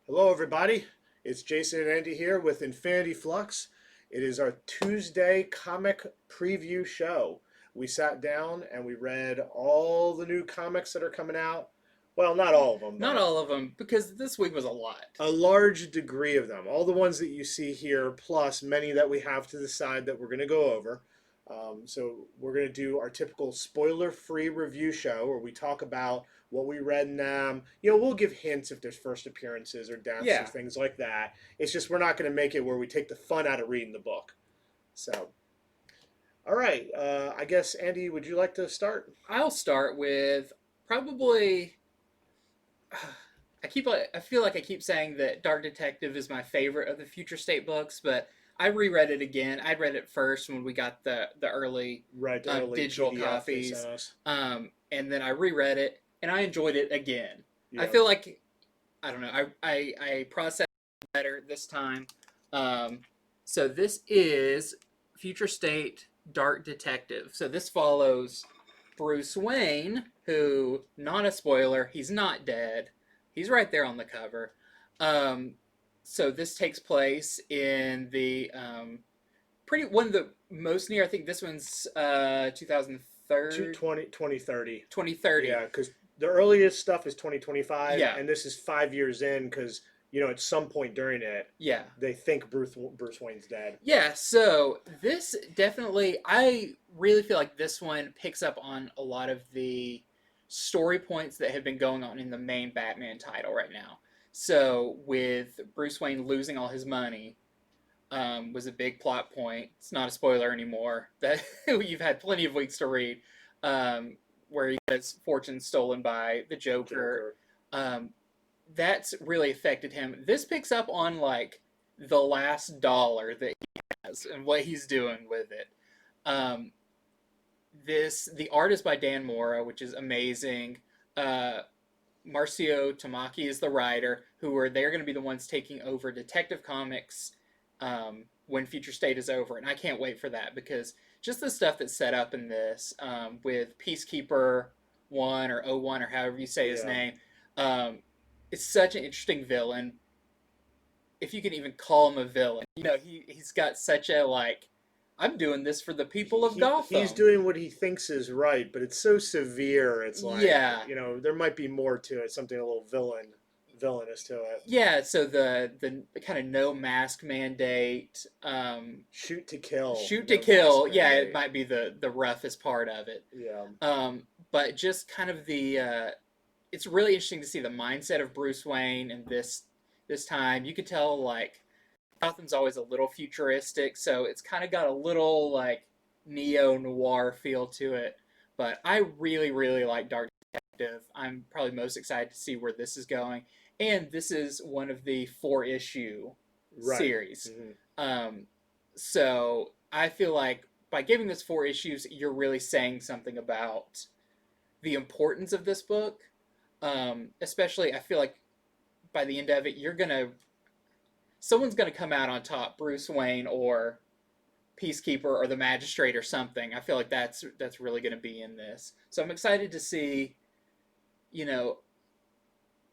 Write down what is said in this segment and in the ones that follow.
Hello, everybody. It's Jason and Andy here with Infinity Flux. It is our Tuesday comic preview show. We sat down and we read all the new comics that are coming out. Well, not all of them, Not but all of them, because this week was a lot. a large degree of them. All the ones that you see here, plus many that we have to the side that we're going to go over. So we're going to do our typical spoiler-free review show where we talk about what we read in them. We'll give hints if there's first appearances or deaths or Yeah, things like that. It's just we're not going to make it where we take the fun out of reading the book. So, all right. I guess Andy, would you like to start? I'll start with probably. I feel like I keep saying that Dark Detective is my favorite of the Future State books, but I reread it again. I read it first when we got the early Right, the early digital PDF they sent copies, us. and then I reread it and I enjoyed it again. I Yeah. feel like I don't know. I processed it better this time. Um, so this is Future State Dark Detective. So this follows Bruce Wayne, who, not a spoiler, he's not dead. He's right there on the cover. Um, so this takes place in the pretty one of the most near. I think this one's 2030. 2030. 2030. Yeah, because the earliest stuff is 2025, Yeah, and this is 5 years in because at some point during it, yeah. they think Bruce Wayne's dead. Yeah, so this definitely, I really feel like this one picks up on a lot of the story points that have been going on in the main Batman title right now. So, with Bruce Wayne losing all his money, was a big plot point. It's not a spoiler anymore. That you've had plenty of weeks to read, where he got his fortune stolen by the Joker. Joker. Um, that's really affected him. This picks up on like the last dollar that he has and what he's doing with it. Um, the art is by Dan Mora, which is amazing. Uh, Marcio Tamaki is the writer, they're going to be the ones taking over Detective Comics when Future State is over, and I can't wait for that because just the stuff that's set up in this with Peacekeeper One or O1 or however you say his Yeah. name, um, it's such an interesting villain. If you can even call him a villain, he's got such a like, I'm doing this for the people of He's Gotham. doing what he thinks is right, but it's so severe. It's like Yeah, there might be more to it, something a little villainous to it. yeah. So the kind of no mask mandate, Shoot to kill. shoot to No mask kill. Yeah, it mandate. might be the roughest part of it. Yeah. But just kind of it's really interesting to see the mindset of Bruce Wayne and this time. You could tell like Gotham's always a little futuristic, so it's kind of got a little like neo noir feel to it. But I really, really like Dark Detective. I'm probably most excited to see where this is going. And this is one of the 4-issue Right. series. Mm-hmm. Um, so I feel like by giving this 4 issues, you're really saying something about the importance of this book. Especially, I feel like by the end of it, someone's gonna come out on top, Bruce Wayne or Peacekeeper or the Magistrate or something. I feel like that's really gonna be in this. So I'm excited to see, you know,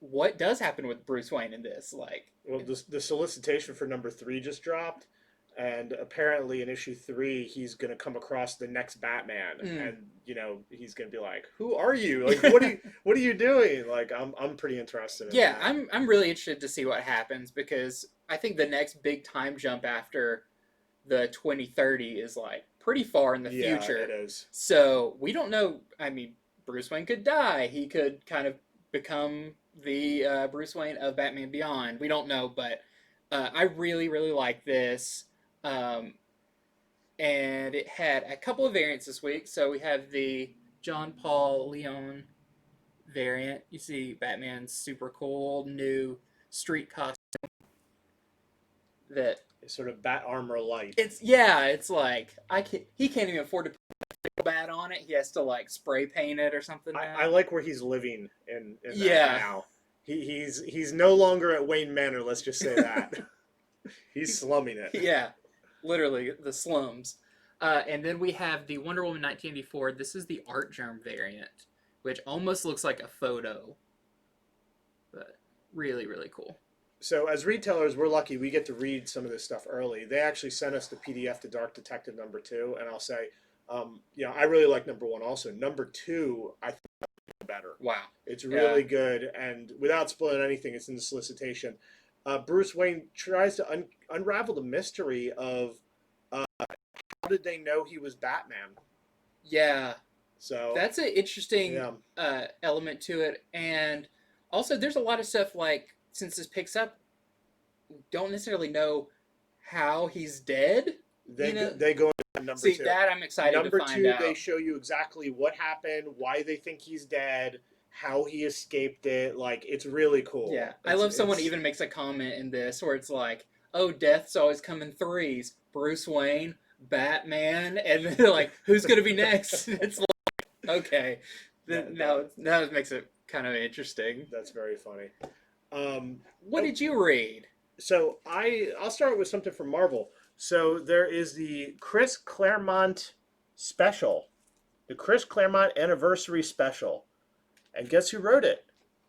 what does happen with Bruce Wayne in this. Like, Well, the solicitation for number 3 just dropped, and apparently in issue 3 he's gonna come across the next Batman, and he's gonna be like, "Who are you? Like, what are you doing?" Like, I'm pretty interested in yeah, that. I'm really interested to see what happens because I think the next big time jump after the 2030 is like pretty far in the Yeah, future. it is. So we don't know. I mean, Bruce Wayne could die. He could kind of become the Bruce Wayne of Batman Beyond. We don't know, but I really, really like this. Um, and it had a couple of variants this week. So we have the John Paul Leon variant. You see Batman's super cool new street costume that It's sort of Bat armor light. it's like he can't even afford to put a bat on it. He has to like spray paint it or something now. I like where he's living in that Yeah. now. He's no longer at Wayne Manor. Let's just say that. He's slumming it. Yeah, literally the slums. And then we have the Wonder Woman 1984. This is the Art Germ variant, which almost looks like a photo, but really, really cool. So as retailers, we're lucky we get to read some of this stuff early. They actually sent us the PDF to Dark Detective #2, and I'll say, I really like #1 also. #2, I think better. Wow. It's Yeah. really good, and without spoiling anything, it's in the solicitation. Bruce Wayne tries to unravel the mystery of how did they know he was Batman. Yeah. So That's an interesting yeah, element to it. And also, there's a lot of stuff like, since this picks up, don't necessarily know how he's dead. they go into See, #2. that I'm excited to find #2, they out. show you exactly what happened, why they think he's dead, how he escaped it. Like, it's really cool. Yeah, I love someone even makes a comment in this where it's like, "Oh, death's always come in threes. Bruce Wayne, Batman, and they're like, who's gonna be next?" It's like, okay, now it makes it kind of interesting. That's very funny. What did you read? So I'll start with something from Marvel. So there is the Chris Claremont special, the Chris Claremont anniversary special, and guess who wrote it?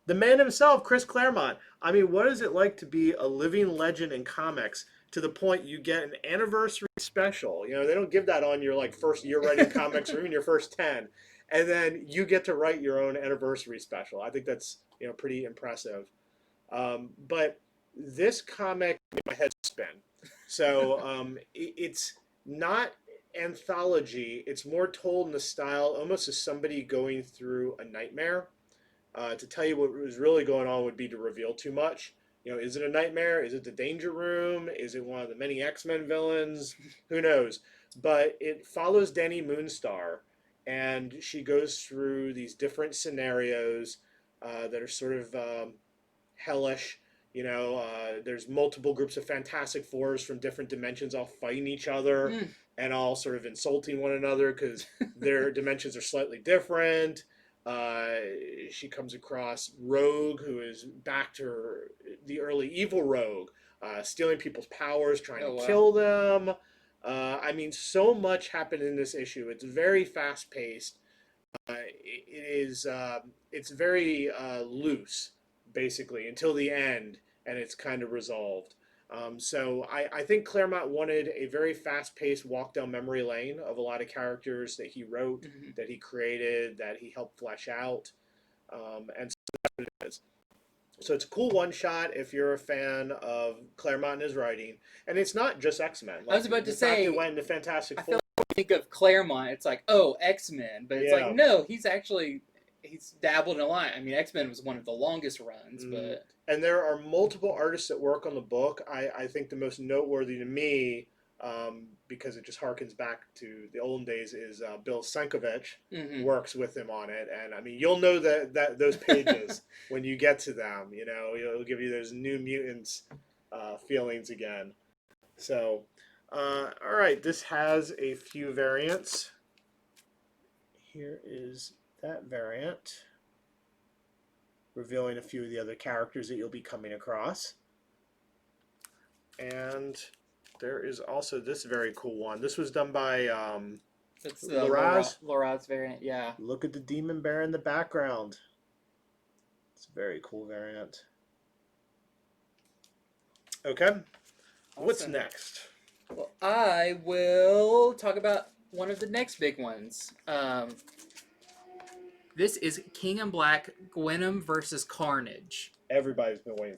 The man himself, Chris Claremont. I mean, what is it like to be a living legend in comics to the point you get an anniversary special? You know, they don't give that on your like first year writing comics or even your first 10, and then you get to write your own anniversary special. I think that's pretty impressive. But this comic made my head spin. So it's not anthology. It's more told in the style almost as somebody going through a nightmare. To tell you what was really going on would be to reveal too much. Is it a nightmare? Is it the Danger Room? Is it one of the many X-Men villains? Who knows? But it follows Danny Moonstar, and she goes through these different scenarios that are sort of hellish. There's multiple groups of Fantastic Fours from different dimensions all fighting each other and all sort of insulting one another because their dimensions are slightly different. She comes across Rogue, who is back to the early evil Rogue, stealing people's powers, trying to kill them. I mean, so much happened in this issue. It's very fast paced. It's very loose, basically, until the end, and it's kind of resolved. So I think Claremont wanted a very fast-paced walk down memory lane of a lot of characters that he wrote, that he created, that he helped flesh out, and so that's what it is. So it's a cool one-shot if you're a fan of Claremont and his writing, and it's not just X-Men. I was about to say, it went into Fantastic Four. I feel like when you think of Claremont, it's like, oh, X-Men, but it's like, no, he's dabbled in a lot. I mean, X-Men was one of the longest runs, but... And there are multiple artists that work on the book. I think the most noteworthy to me, because it just harkens back to the olden days, is Bill Sienkiewicz works with him on it. And I mean, you'll know that those pages when you get to them. It'll give you those New Mutants feelings again. So, all right, this has a few variants. Here is that variant, revealing a few of the other characters that you'll be coming across. And there is also this very cool one. This was done by it's the Loraz variant, yeah. Look at the Demon Bear in the background. It's a very cool variant. Okay. Awesome. What's next? Well, I will talk about one of the next big ones. This is King in Black, Gwenom versus Carnage. Everybody's been waiting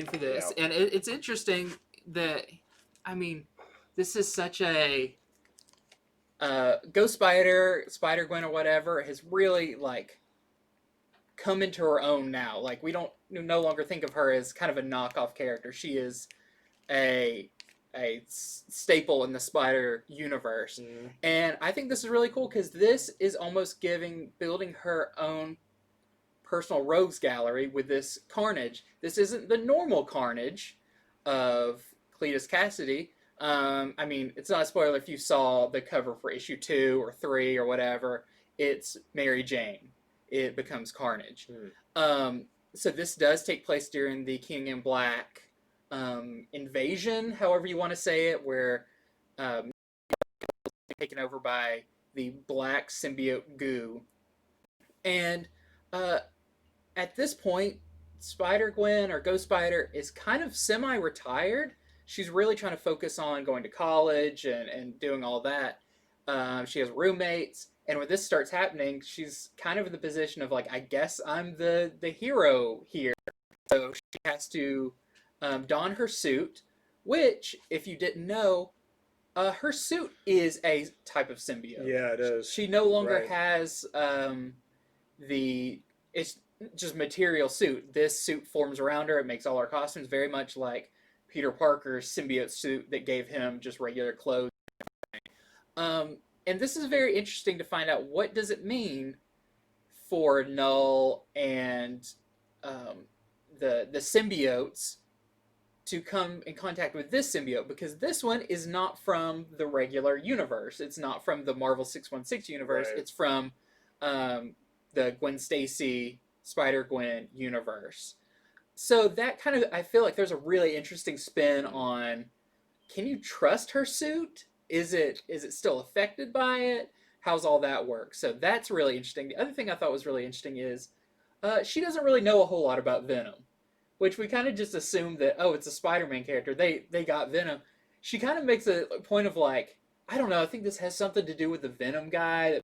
for this. Yeah. And it's interesting that, I mean, this is such a... Ghost Spider-Gwen or whatever, has really, like, come into her own now. Like, we don't no longer think of her as kind of a knockoff character. She is a staple in the Spider universe. And I think this is really cool because this is almost building her own personal rogues gallery with this Carnage. This isn't the normal Carnage of Cletus Cassidy. I mean, it's not a spoiler if you saw the cover for issue 2 or 3 or whatever. It's Mary Jane. It becomes Carnage. So this does take place during the King in Black invasion, however you want to say it, where taken over by the black symbiote goo. And at this point, Spider-Gwen or Ghost Spider is kind of semi-retired. She's really trying to focus on going to college and doing all that. She has roommates, and when this starts happening, she's kind of in the position of like, I guess I'm the hero here. So she has to don her suit, which, if you didn't know, her suit is a type of symbiote. Yeah, it is. She no longer Right. has it's just material suit. This suit forms around her. It makes all her costumes very much like Peter Parker's symbiote suit that gave him just regular clothes. And this is very interesting to find out what does it mean for Null and the symbiotes to come in contact with this symbiote, because this one is not from the regular universe. It's not from the Marvel 616 universe. Right. It's from the Gwen Stacy Spider-Gwen universe. So that kind of, I feel like there's a really interesting spin on, can you trust her suit? Is it still affected by it? How's all that work? So that's really interesting. The other thing I thought was really interesting is she doesn't really know a whole lot about Venom, which we kind of just assumed that, oh, it's a Spider-Man character. They got Venom. She kind of makes a point of like, I don't know, I think this has something to do with the Venom guy that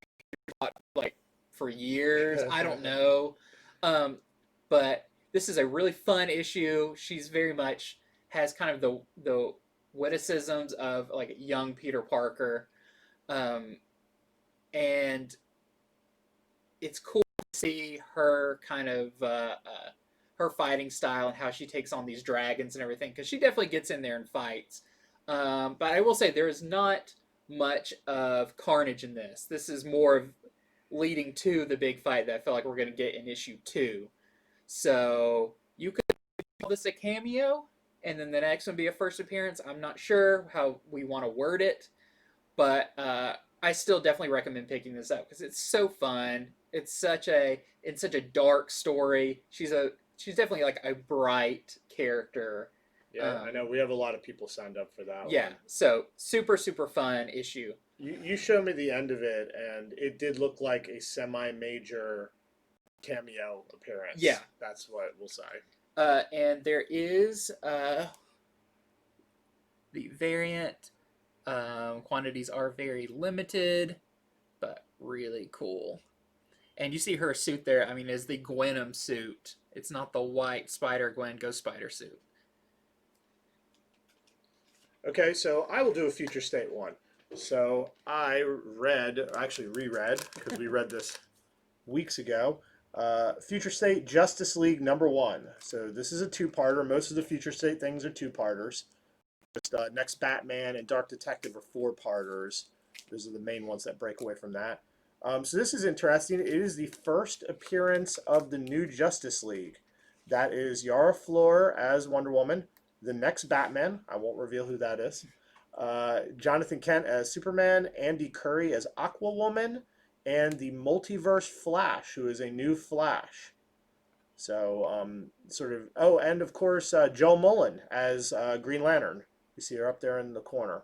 fought like for years. I don't know. But this is a really fun issue. She's very much has kind of the witticisms of like young Peter Parker. And it's cool to see her kind of her fighting style and how she takes on these dragons and everything, because she definitely gets in there and fights. But I will say there is not much of Carnage in this. This is more of leading to the big fight that I feel like we're going to get in issue 2. So you could call this a cameo, and then the next one be a first appearance. I'm not sure how we want to word it, but I still definitely recommend picking this up because it's so fun. It's such a dark story. She's definitely like a bright character. Yeah, I know. We have a lot of people signed up for that Yeah, one. so super fun issue. You showed me the end of it, and it did look like a semi-major cameo appearance. Yeah. That's what we'll say. And there is the variant. Quantities are very limited, but really cool. And you see her suit there, I mean, is the Gwenom suit. It's not the white Spider-Gwen Ghost Spider suit. Okay, so I will do a future state one. So I actually reread, because we read this weeks ago, Future State Justice League #1. So this is a two-parter. Most of the Future State things are two-parters. Just Next Batman and Dark Detective are 4-parters. Those are the main ones that break away from that. So this is interesting. It is the first appearance of the new Justice League. That is Yara Flor as Wonder Woman, the next Batman, I won't reveal who that is, Jonathan Kent as Superman, Andy Curry as Aquawoman, and the Multiverse Flash, who is a new Flash. So, and of course, Joe Mullen as Green Lantern. You see her up there in the corner.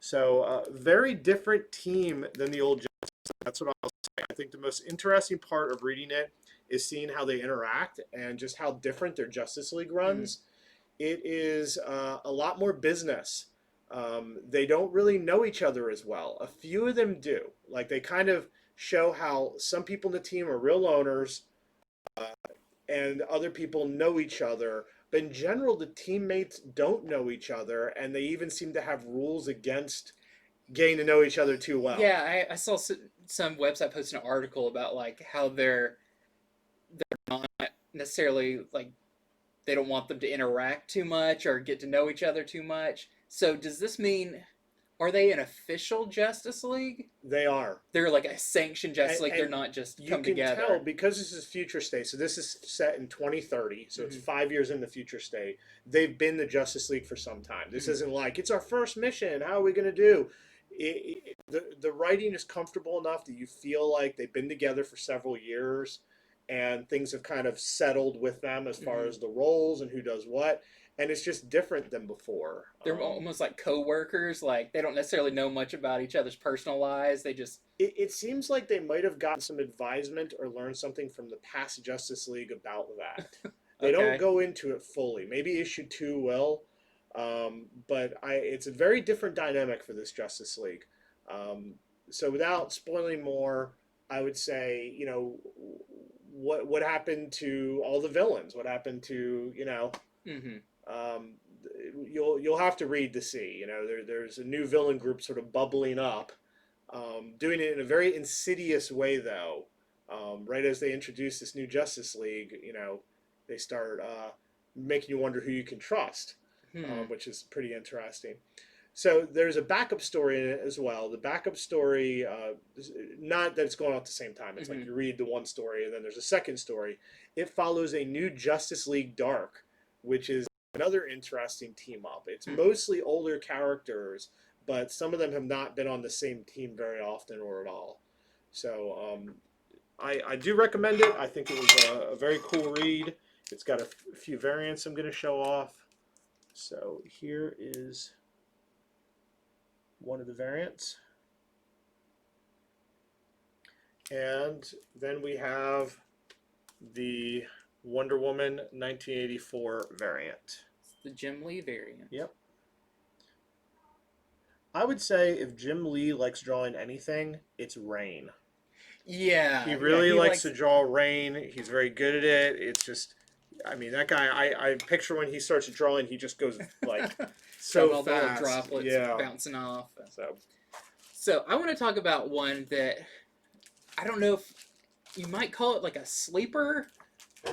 So, very different team than the old Justice League. That's what I'll say. I think the most interesting part of reading it is seeing how they interact and just how different their Justice League runs. It is a lot more business. They don't really know each other as well. A few of them do. Like, they kind of show how some people in the team are real owners and other people know each other. But in general, the teammates don't know each other, and they even seem to have rules against getting to know each other too well. Yeah, I saw some website posted an article about like how they're not necessarily like, they don't want them to interact too much or get to know each other too much. So does this mean, are they an official Justice League? They are. They're like a sanctioned Justice League. And They're not just you come can together. tell because this is future state. So this is set in 2030. So it's 5 years in the future state. They've been the Justice League for some time. This isn't like, it's our first mission, how are we going to do? The writing is comfortable enough that you feel like they've been together for several years and things have kind of settled with them as far as the roles and who does what. And it's just different than before. They're almost like co-workers. Like, they don't necessarily know much about each other's personal lives. They just... It seems like they might have gotten some advisement or learned something from the past Justice League about that. They don't Okay. go into it fully. Maybe issue 2 will, but it's a very different dynamic for this Justice League. Um, so without spoiling more, I would say, what happened to all the villains? What happened to, Mm-hmm. um, you'll have to read to see. There's a new villain group sort of bubbling up, doing it in a very insidious way though. Right as they introduce this new Justice League, they start making you wonder who you can trust, Hmm. which is pretty interesting. So there's a backup story in it as well. The backup story, not that it's going on at the same time. It's like Mm-hmm. you read the one story and then there's a second story. It follows a new Justice League Dark, which is another interesting team up. It's Hmm. mostly older characters, but some of them have not been on the same team very often or at all. So I do recommend it. I think it was a very cool read. It's got a few variants I'm going to show off. So here is one of the variants. And then we have the Wonder Woman 1984 variant. It's the Jim Lee variant. Yep. I would say if Jim Lee likes drawing anything, it's Rain. Yeah, He yeah, really he likes likes to draw Rain. He's very good at it. It's just, I mean, that guy, I picture when he starts drawing, he just goes like so all the little fast. droplets Yeah. bouncing off. So So I want to talk about one that I don't know if you might call it like a sleeper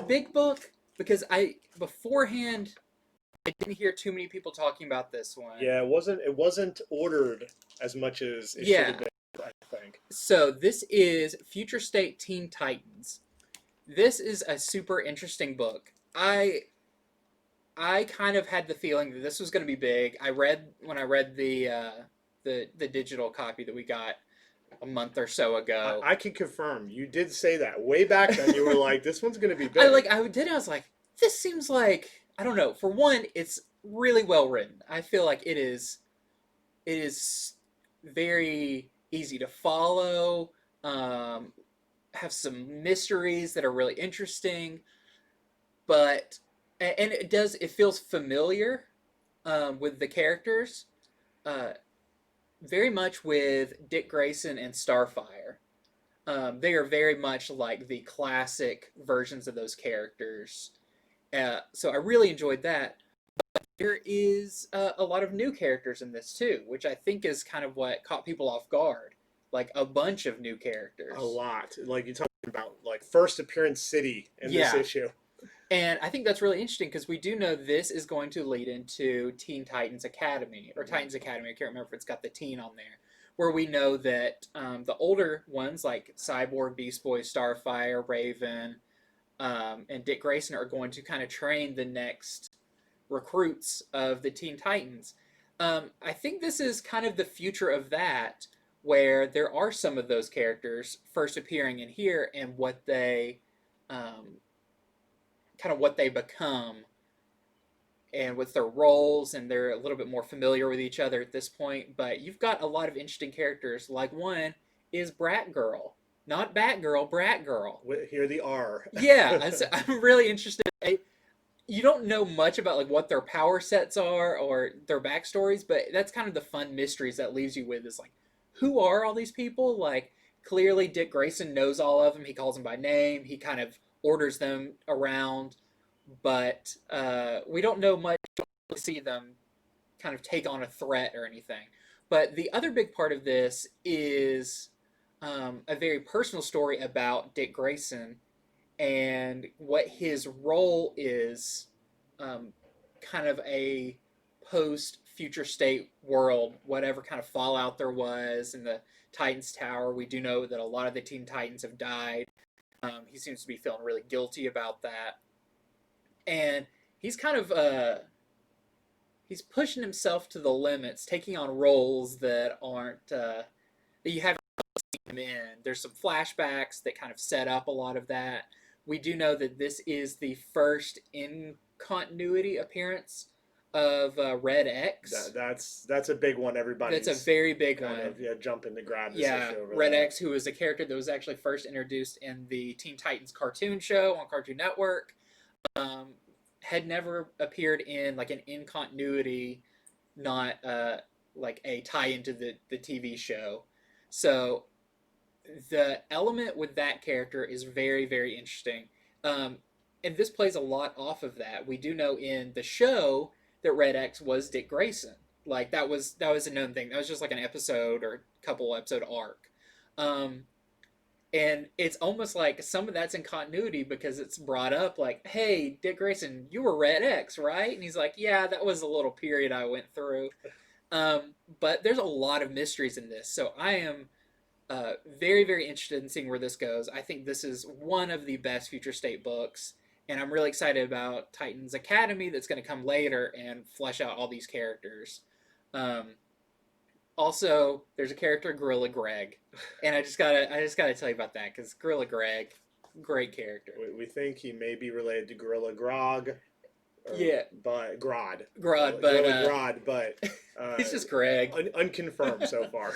big book, because I beforehand I didn't hear too many people talking about this one. yeah, it wasn't ordered as much as it should Yeah. have been, I think. So this is Future State Teen Titans. This is a super interesting book. I kind of had the feeling that this was going to be big. When I read the digital copy that we got a month or so ago. I can confirm. You did say that way back then. You were like, "This one's going to be big." I was like, this seems like, I don't know. For one, it's really well written. I feel like it is very easy to follow. Have some mysteries that are really interesting, but and it feels familiar with the characters, uh, very much with Dick Grayson and Starfire. They are very much like the classic versions of those characters. So I really enjoyed that. There is a lot of new characters in this too, which I think is kind of what caught people off guard. Like a bunch of new characters. A lot. Like you talking about, like first appearance city in this Yeah. issue. And I think that's really interesting because we do know this is going to lead into Teen Titans Academy, or Titans Academy. I can't remember if it's got the teen on there. Where we know that the older ones, like Cyborg, Beast Boy, Starfire, Raven, and Dick Grayson, are going to kind of train the next recruits of the Teen Titans. I think this is kind of the future of that, where there are some of those characters first appearing in here and what they kind of what they become and with their roles, and they're a little bit more familiar with each other at this point. But you've got a lot of interesting characters. Like one is Brat Girl, not Batgirl, Brat Girl. Here the R. Yeah, I'm really interested. You don't know much about like what their power sets are or their backstories, but that's kind of the fun mysteries that leaves you with, is like, who are all these people? Like, clearly Dick Grayson knows all of them. He calls them by name. He kind of orders them around, but we don't know much. We don't really see them kind of take on a threat or anything. But the other big part of this is a very personal story about Dick Grayson and what his role is, kind of a post Future State world, whatever kind of fallout there was in the Titans Tower. We do know that a lot of the Teen Titans have died. He seems to be feeling really guilty about that, and he's kind of he's pushing himself to the limits, taking on roles that aren't that you haven't seen him in. There's some flashbacks that kind of set up a lot of that. We do know that this is the first in continuity appearance of Red X. That's a big one. Everybody's That's a very big one. Jumping to grab this Yeah, issue over Red there. X, who is a character that was actually first introduced in the Teen Titans cartoon show on Cartoon Network. had never appeared in like an in continuity, not like a tie into the TV show. So the element with that character is very, very interesting. Um, and this plays a lot off of that. We do know in the show that Red X was Dick Grayson. Like that was a known thing. That was just like an episode or couple episode arc. Um, and it's almost like some of that's in continuity because it's brought up like, hey, Dick Grayson, you were Red X, right? And he's like, yeah, that was a little period I went through. But there's a lot of mysteries in this. So I am very, very interested in seeing where this goes. I think this is one of the best Future State books. And I'm really excited about Titans Academy that's going to come later and flesh out all these characters. Um, Also, there's a character Gorilla Greg, and I just gotta tell you about that because Gorilla Greg, great character. We think he may be related to Gorilla Grog. Yeah, but Grodd. Grodd, but Gorilla Grodd, but he's just Greg. Unconfirmed so far.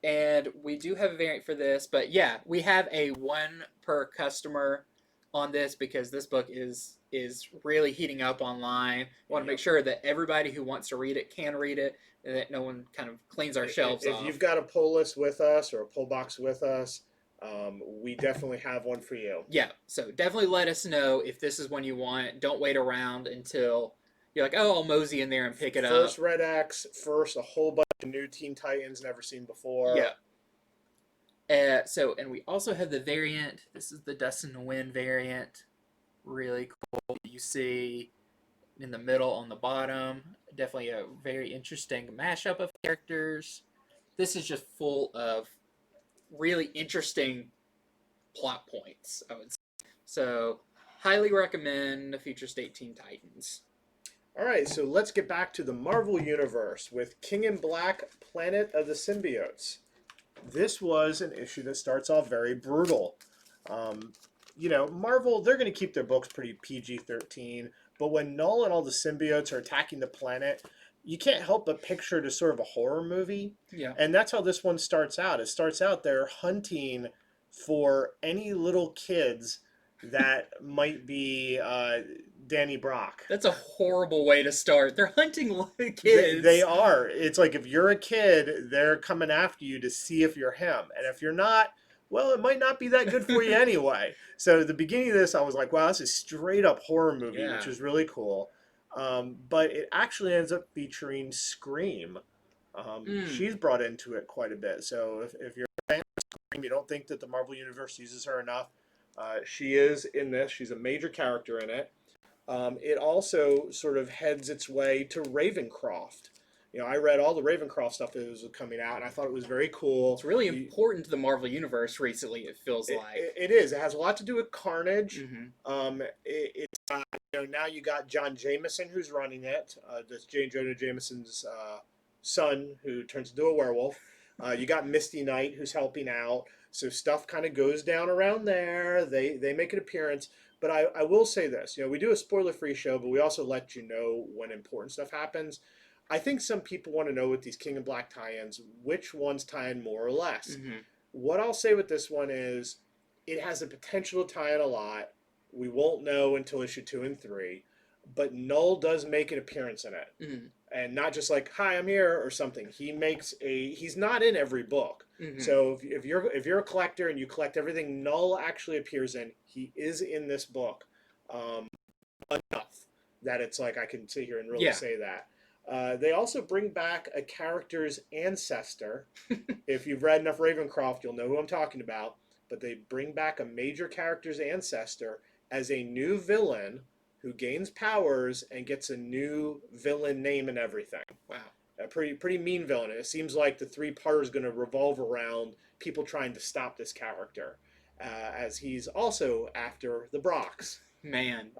And we do have a variant for this, but yeah, we have a one per customer on this because this book is really heating up online. Want to make sure that everybody who wants to read it can read it, and that no one kind of cleans our shelves off. If you've got a pull list with us or a pull box with us, we definitely have one for you. Yeah, so definitely let us know if this is one you want. Don't wait around until you're like, oh, I'll mosey in there and pick it up. First Red X, first a whole bunch of new Teen Titans never seen before. Yeah. And we also have the variant. This is the Dust in the Wind variant. Really cool. You see in the middle on the bottom. Definitely a very interesting mashup of characters. This is just full of really interesting plot points, I would say. So, highly recommend Future State Teen Titans. All right, so let's get back to the Marvel Universe with King in Black, Planet of the Symbiotes. This was an issue that starts off very brutal. Marvel, they're going to keep their books pretty PG-13, but when Null and all the symbiotes are attacking the planet, you can't help but picture it as sort of a horror movie. Yeah. And that's how this one starts out. It starts out they're hunting for any little kids that might be Danny Brock. That's a horrible way to start. They're hunting little kids. They are. It's like if you're a kid, they're coming after you to see if you're him. And if you're not, well, it might not be that good for you anyway. So at the beginning of this, I was like, wow, this is straight up horror movie, which is really cool. But it actually ends up featuring Scream. She's brought into it quite a bit. So if you're a fan of Scream, you don't think that the Marvel Universe uses her enough, she is in this. She's a major character in it. It also sort of heads its way to Ravencroft. I read all the Ravencroft stuff that was coming out, and I thought it was very cool. It's really important to the Marvel Universe recently, it feels like. It is. It has a lot to do with Carnage. Mm-hmm. Now you got John Jameson who's running it. That's J. Jonah Jameson's son who turns into a werewolf. You got Misty Knight who's helping out. So stuff kind of goes down around there. They make an appearance. But I will say this. We do a spoiler-free show, but we also let you know when important stuff happens. I think some people want to know with these King in Black tie-ins, which ones tie in more or less. Mm-hmm. What I'll say with this one is it has the potential to tie in a lot. We won't know until issue 2 and 3. But Null does make an appearance in it. Mm-hmm. And not just like, hi, I'm here or something. He's not in every book. Mm-hmm. So if you're a collector and you collect everything Null actually appears in, he is in this book enough that it's like I can sit here and really say that. They also bring back a character's ancestor. If you've read enough Ravencroft, you'll know who I'm talking about. But they bring back a major character's ancestor as a new villain who gains powers and gets a new villain name and everything. Wow. A pretty mean villain. It seems like the 3-part is going to revolve around people trying to stop this character, as he's also after the Brocks. Man.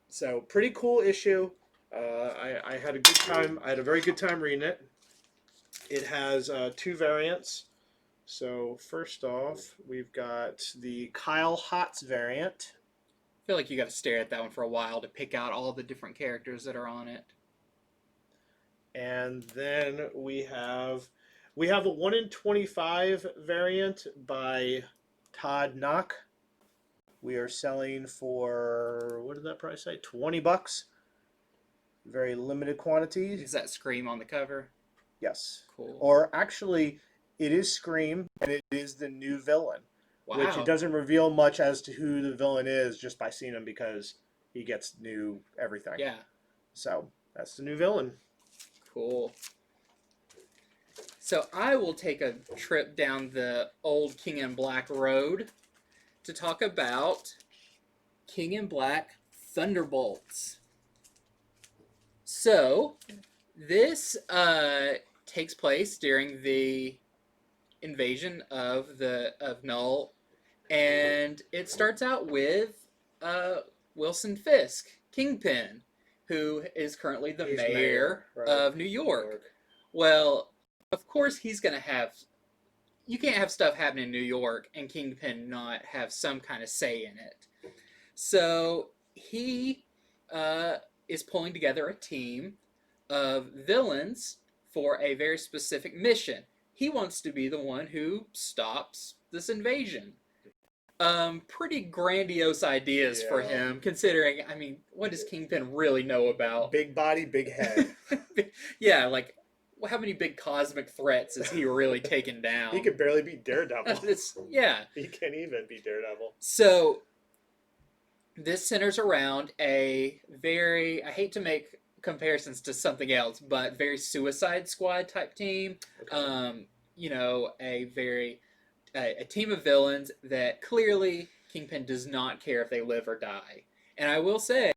So pretty cool issue. I had a good time. I had a very good time reading it. It has 2 variants. So first off, we've got the Kyle Hotz variant. I feel like you got to stare at that one for a while to pick out all the different characters that are on it. And then we have a 1 in 25 variant by Todd Knock. We are selling for, what did that price say? $20. Very limited quantities. Is that Scream on the cover? Yes. Cool. Or actually, it is Scream, and it is the new villain. Wow. Which it doesn't reveal much as to who the villain is just by seeing him because he gets new everything. Yeah. So that's the new villain. Cool. So I will take a trip down the old King in Black road to talk about King in Black Thunderbolts. So this takes place during the invasion of Null, and it starts out with Wilson Fisk, Kingpin, who is currently the mayor right, of New York. Well, of course he's going to have... You can't have stuff happen in New York and Kingpin not have some kind of say in it. So he is pulling together a team of villains for a very specific mission. He wants to be the one who stops this invasion. Pretty grandiose ideas for him, considering, I mean, what does Kingpin really know about? Big body, big head. Yeah, like, how many big cosmic threats is he really taken down? He could barely beat Daredevil. Yeah. He can't even beat Daredevil. So, this centers around a very, I hate to make comparisons to something else, but very Suicide Squad type team. Okay. You know, a team of villains that clearly Kingpin does not care if they live or die. And I will say,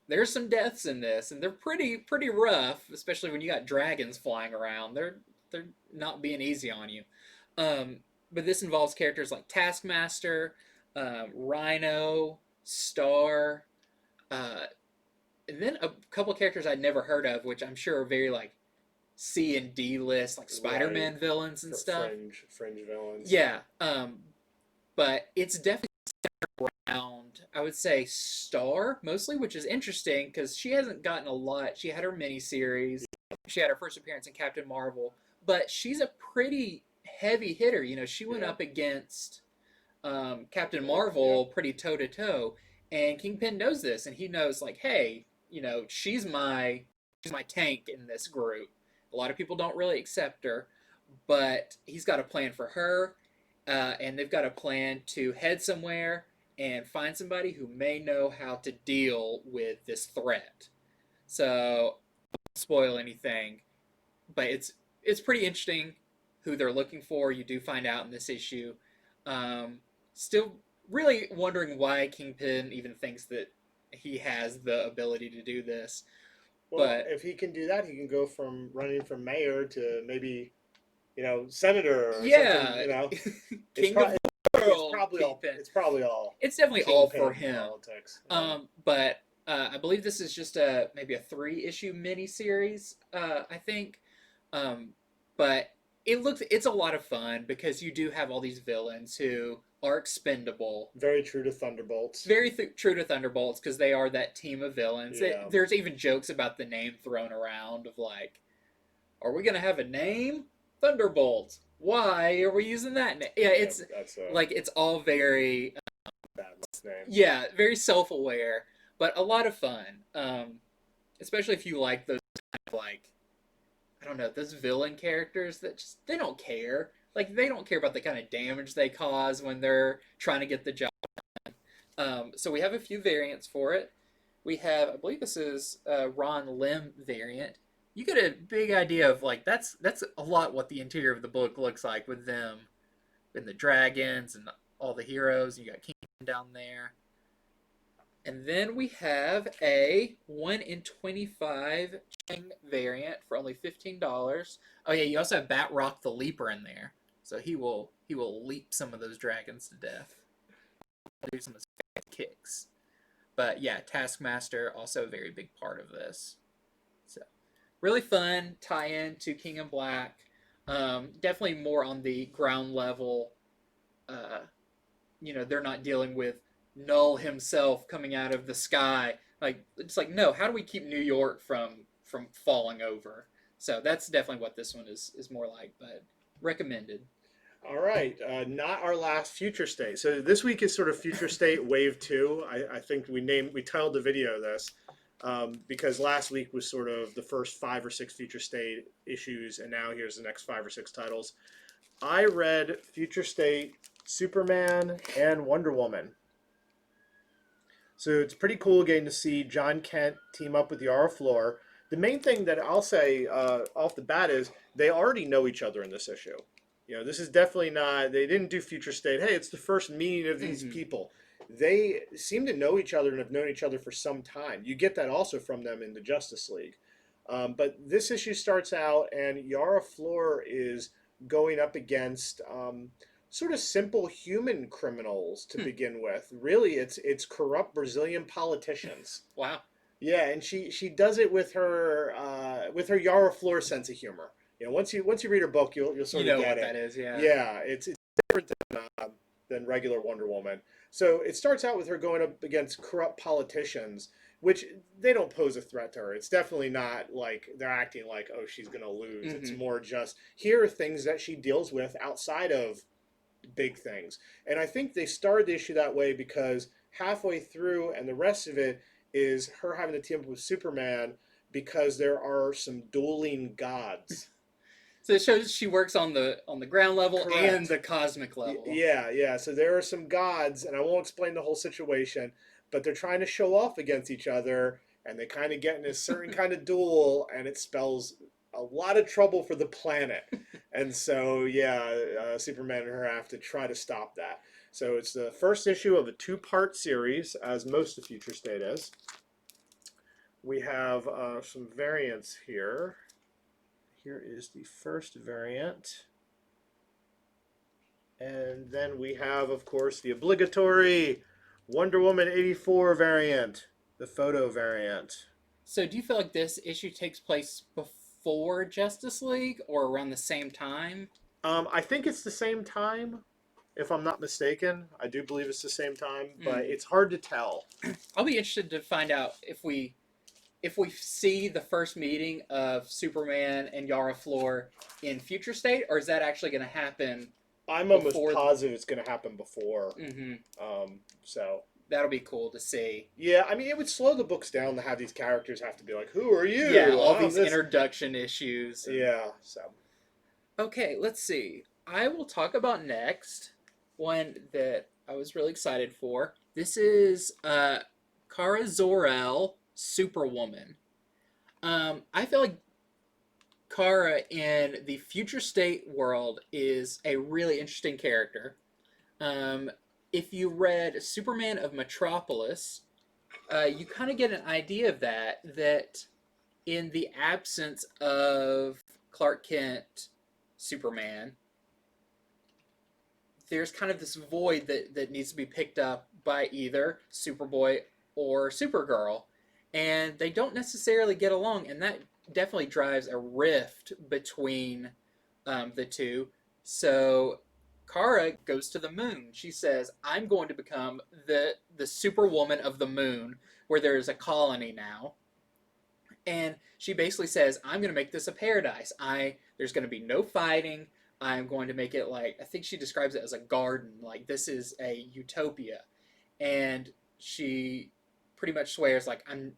there's some deaths in this, and they're pretty rough, especially when you got dragons flying around. They're not being easy on you. But this involves characters like Taskmaster, Rhino, Star, and then a couple of characters I'd never heard of, which I'm sure are very like C and D list, like Spider-Man villains and stuff. Fringe villains. Yeah, but it's definitely centered around, I would say, Star mostly, which is interesting because she hasn't gotten a lot. She had her miniseries. She had her first appearance in Captain Marvel, but she's a pretty heavy hitter. You know, she went up against Captain Marvel pretty toe to toe, and Kingpin knows this, and he knows like, hey, you know, she's my tank in this group. A lot of people don't really accept her, but he's got a plan for her, and they've got a plan to head somewhere and find somebody who may know how to deal with this threat. So, I won't spoil anything, but it's pretty interesting who they're looking for. You do find out in this issue. Still really wondering why Kingpin even thinks that he has the ability to do this. Well, but if he can do that, he can go from running from mayor to maybe, you know, senator or something, you know. King of the world. It's probably all. It's definitely all for him. Politics. But I believe this is just maybe a 3-issue miniseries, I think. But it's a lot of fun because you do have all these villains who are expendable. Very true to Thunderbolts. Very true to Thunderbolts because they are that team of villains. Yeah. There's even jokes about the name thrown around of like, are we going to have a name? Thunderbolts. Why are we using that name? Yeah, it's like it's all very very self-aware, but a lot of fun. Especially if you like those kind of like, I don't know, those villain characters that just they don't care. Like they don't care about the kind of damage they cause when they're trying to get the job done. So we have a few variants for it. We have, I believe this is Ron Lim variant. You get a big idea of like that's a lot what the interior of the book looks like with them and the dragons and all the heroes. You got King down there. And then we have a 1 in 25 Chang variant for only $15. Oh yeah, you also have Batroc the Leaper in there. So he will leap some of those dragons to death. Do some of his kicks. But yeah, Taskmaster also a very big part of this. So really fun tie-in to King in Black. Definitely more on the ground level. You know, they're not dealing with Null himself coming out of the sky. Like it's like, no, how do we keep New York from falling over? So that's definitely what this one is more like, but recommended. All right, not our last future state. So this week is sort of future state wave two. I think we titled the video this because last week was sort of the first 5 or 6 future state issues, and now here's the next 5 or 6 titles. I read Future State, Superman, and Wonder Woman. So it's pretty cool getting to see John Kent team up with Yara Flor. The main thing that I'll say off the bat is they already know each other in this issue. This is definitely not, they didn't do Future State, hey, it's the first meeting of these people. They seem to know each other and have known each other for some time. You get that also from them in the Justice League. But this issue starts out, and Yara Flor is going up against sort of simple human criminals to begin with. Really, it's corrupt Brazilian politicians. Wow. Yeah, and she does it with her Yara Flor sense of humor. Once you read her book, you'll sort of get it. What that is, yeah. Yeah, it's different than regular Wonder Woman. So it starts out with her going up against corrupt politicians, which they don't pose a threat to her. It's definitely not like they're acting like, oh, she's gonna lose. It's more just here are things that she deals with outside of big things. And I think they started the issue that way because halfway through, and the rest of it is her having to team up with Superman because there are some dueling gods. So it shows she works on the ground level. Correct. And the cosmic level. Yeah. So there are some gods, and I won't explain the whole situation, but they're trying to show off against each other, and they kind of get in a certain kind of duel, and it spells a lot of trouble for the planet. And so, Superman and her have to try to stop that. So it's the first issue of a 2-part series, as most of Future State is. We have some variants here. Here is the first variant. And then we have, of course, the obligatory Wonder Woman 84 variant, the photo variant. So do you feel like this issue takes place before Justice League or around the same time? I think it's the same time, if I'm not mistaken. I do believe it's the same time, but it's hard to tell. I'll be interested to find out if we see the first meeting of Superman and Yara Flor in Future State, or is that actually going to happen? I'm almost positive it's going to happen before. So that'll be cool to see. Yeah, I mean, it would slow the books down to have these characters have to be like, "Who are you?" Yeah, all these introduction issues. Yeah. So. Okay, let's see. I will talk about next one that I was really excited for. This is Kara Zor-El, Superwoman. I feel like Kara in the Future State world is a really interesting character. If you read Superman of Metropolis, you kind of get an idea of that in the absence of Clark Kent, Superman, there's kind of this void that needs to be picked up by either Superboy or Supergirl. And they don't necessarily get along, and that definitely drives a rift between the two. So Kara goes to the moon. She says, I'm going to become the Superwoman of the moon, where there is a colony now. And she basically says, I'm going to make this a paradise. There's going to be no fighting. I'm going to make it like, I think she describes it as a garden. Like, this is a utopia. And she pretty much swears, like, I'm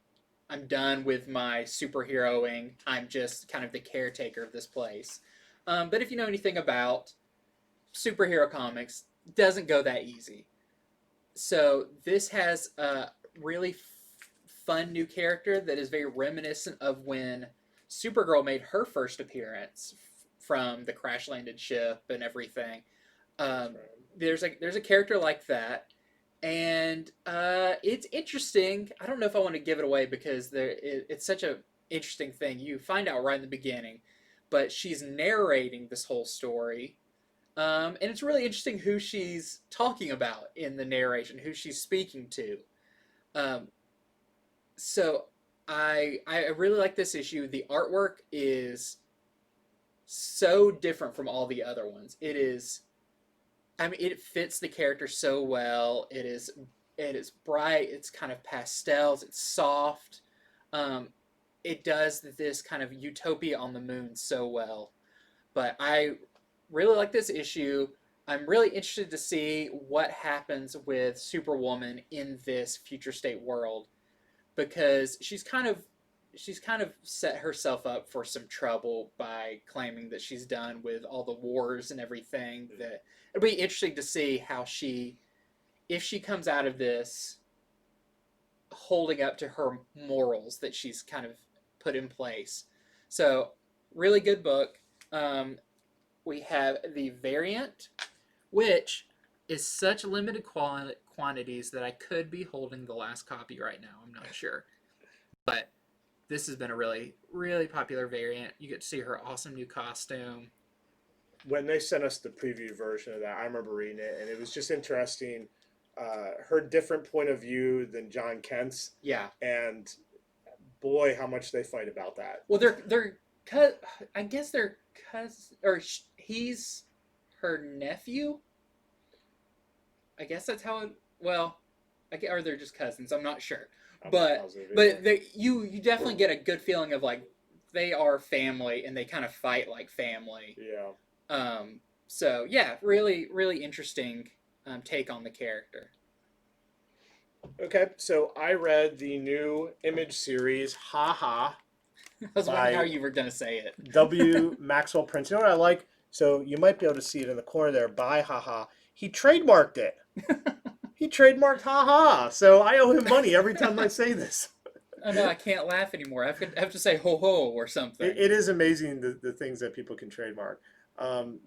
done with my superheroing. I'm just kind of the caretaker of this place. But if you know anything about superhero comics, it doesn't go that easy. So this has a really fun new character that is very reminiscent of when Supergirl made her first appearance from the crash-landed ship and everything. There's a character like that. And it's interesting. I don't know if I want to give it away because it's such an interesting thing. You find out right in the beginning. But she's narrating this whole story. And it's really interesting who she's talking about in the narration, who she's speaking to. So I really like this issue. The artwork is so different from all the other ones. It is... I mean, it fits the character so well. It is bright. It's kind of pastels. It's soft. It does this kind of utopia on the moon so well. But I really like this issue. I'm really interested to see what happens with Superwoman in this future state world, because she's kind of set herself up for some trouble by claiming that she's done with all the wars and everything. That it'll be interesting to see how if she comes out of this holding up to her morals that she's kind of put in place. So, really good book. We have the variant, which is such limited quantities that I could be holding the last copy right now. I'm not sure. But this has been a really, really popular variant. You get to see her awesome new costume. When they sent us the preview version of that, I remember reading it, and it was just interesting. Her different point of view than John Kent's. Yeah. And boy, how much they fight about that. Well, I guess they're cousins, or he's her nephew. I guess that's how it. Well, or they're just cousins. I'm not sure. But you definitely get a good feeling of like they are family and they kind of fight like family. Yeah. So yeah, really really interesting take on the character. Okay, so I read the new Image series, Ha Ha. I was wondering how you were gonna say it. W. Maxwell Prince. You know what I like? So you might be able to see it in the corner there. By Ha Ha. He trademarked it. He trademarked Ha Ha. So I owe him money every time I say this. Oh no, I can't laugh anymore. I have to say ho ho or something. It is amazing the things that people can trademark.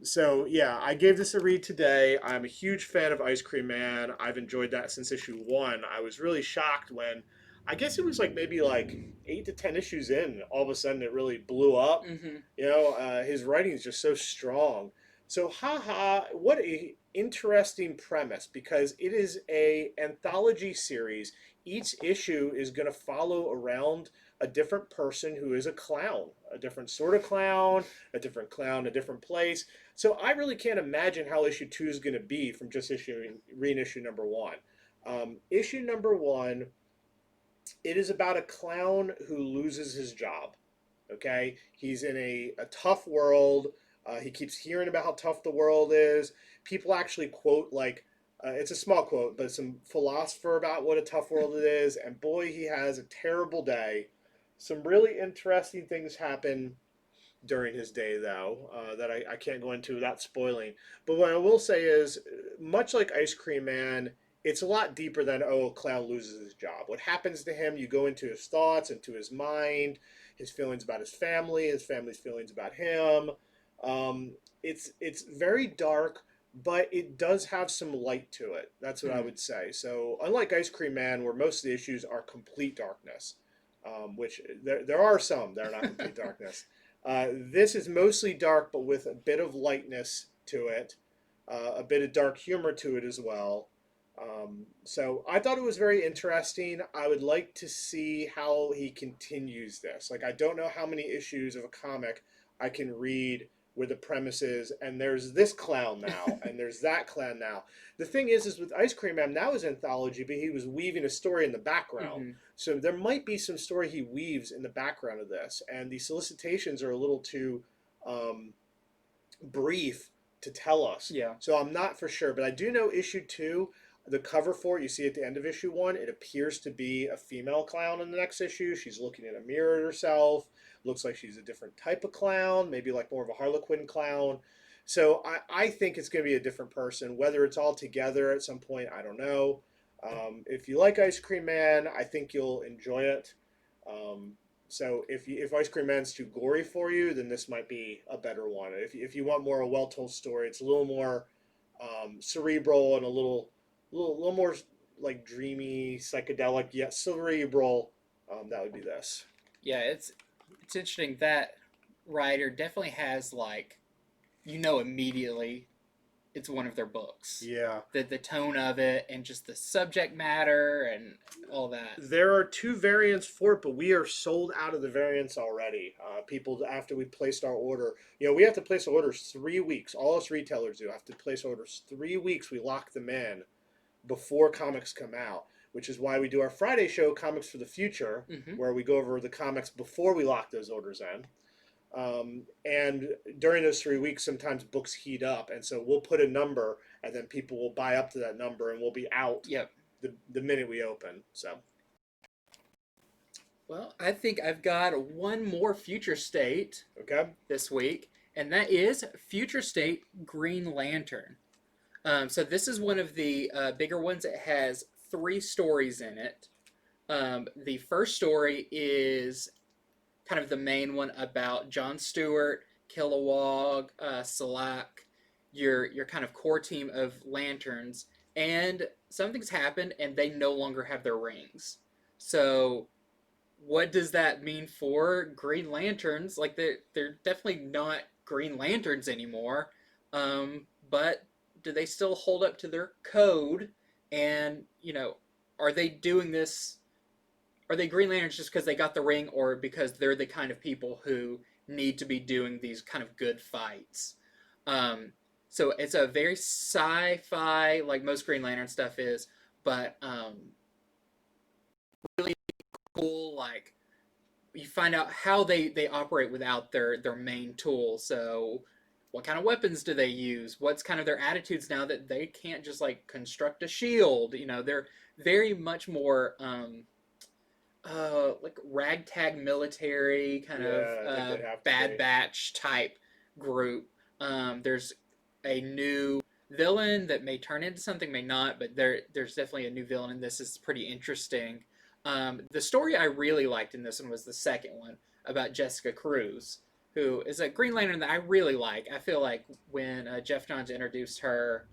So yeah, I gave this a read today. I'm a huge fan of Ice Cream Man. I've enjoyed that since issue 1. I was really shocked when, I guess it was like maybe like 8 to 10 issues in, all of a sudden it really blew up. Mm-hmm. You know, his writing is just so strong. So Ha Ha, what a interesting premise, because it is a anthology series. Each issue is going to follow around a different person who is a clown, a different sort of clown, a different place. So I really can't imagine how issue 2 is going to be from just reading issue number 1. Issue number 1, it is about a clown who loses his job. Okay, he's in a tough world. He keeps hearing about how tough the world is. People actually quote like, it's a small quote, but some philosopher about what a tough world it is. And boy, he has a terrible day. Some really interesting things happen during his day, though, that I can't go into without spoiling. But what I will say is, much like Ice Cream Man, it's a lot deeper than, oh, a clown loses his job. What happens to him, you go into his thoughts, into his mind, his feelings about his family's feelings about him. It's very dark, but it does have some light to it. That's what I would say. So unlike Ice Cream Man, where most of the issues are complete darkness, which there are some that are not complete darkness. This is mostly dark, but with a bit of lightness to it, a bit of dark humor to it as well. So I thought it was very interesting. I would like to see how he continues this. Like, I don't know how many issues of a comic I can read where the premise is, and there's this clown now, and there's that clown now. The thing is with Ice Cream Man, now his anthology, but he was weaving a story in the background. Mm-hmm. So there might be some story he weaves in the background of this, and the solicitations are a little too brief to tell us. Yeah. So I'm not for sure, but I do know issue 2, the cover for it, you see at the end of issue 1, it appears to be a female clown in the next issue. She's looking in a mirror at herself. Looks like she's a different type of clown, maybe like more of a Harlequin clown. So I think it's going to be a different person. Whether it's all together at some point, I don't know. If you like Ice Cream Man, I think you'll enjoy it. So if Ice Cream Man's too gory for you, then this might be a better one. If you want more a well-told story, it's a little more cerebral and a little more like dreamy, psychedelic, yet cerebral. That would be this. Yeah, it's interesting. That writer definitely has, like, immediately it's one of their books. Yeah. The tone of it and just the subject matter and all that. There are 2 variants for it, but we are sold out of the variants already. People, after we placed our order, we have to place orders 3 weeks. All us retailers do have to place orders 3 weeks. We lock them in before comics come out, which is why we do our Friday show, Comics for the Future, mm-hmm. where we go over the comics before we lock those orders in. And during those 3 weeks, sometimes books heat up, and so we'll put a number, and then people will buy up to that number, and we'll be out Yep. the minute we open. So, Well, I think I've got one more future state okay, this week, and that is Future State Green Lantern. So this is one of the bigger ones. It has 3 stories in it. The first story is kind of the main one about John Stewart, Kilowog, Salak, your kind of core team of lanterns, and something's happened and they no longer have their rings. So what does that mean for Green Lanterns? Like they're definitely not Green Lanterns anymore, but do they still hold up to their code? And are they doing this? Are they Green Lanterns just because they got the ring, or because they're the kind of people who need to be doing these kind of good fights? So it's a very sci-fi, like most Green Lantern stuff is, but really cool. Like you find out how they operate without their main tool. So what kind of weapons do they use? What's kind of their attitudes now that they can't just like construct a shield? They're very much more like ragtag military kind of Bad Batch type group. There's a new villain that may turn into something, may not, but there's definitely a new villain, and this is pretty interesting. The story I really liked in this one was the second one about Jessica Cruz, who is a Green Lantern that I really like. I feel like when Jeff Johns introduced her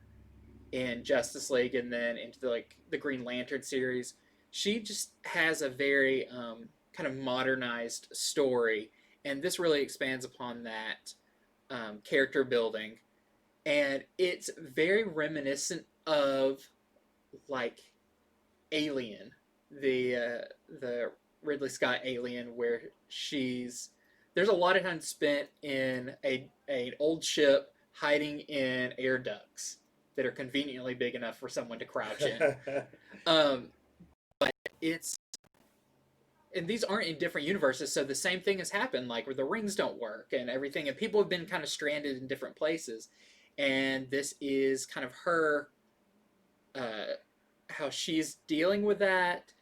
in Justice League and then into the Green Lantern series, she just has a very kind of modernized story, and this really expands upon that character building, and it's very reminiscent of like Alien, the Ridley Scott Alien, where there's a lot of time spent in an old ship hiding in air ducts that are conveniently big enough for someone to crouch in. But and these aren't in different universes, so the same thing has happened, like where the rings don't work and everything, and people have been kind of stranded in different places. And this is kind of her, how she's dealing with that,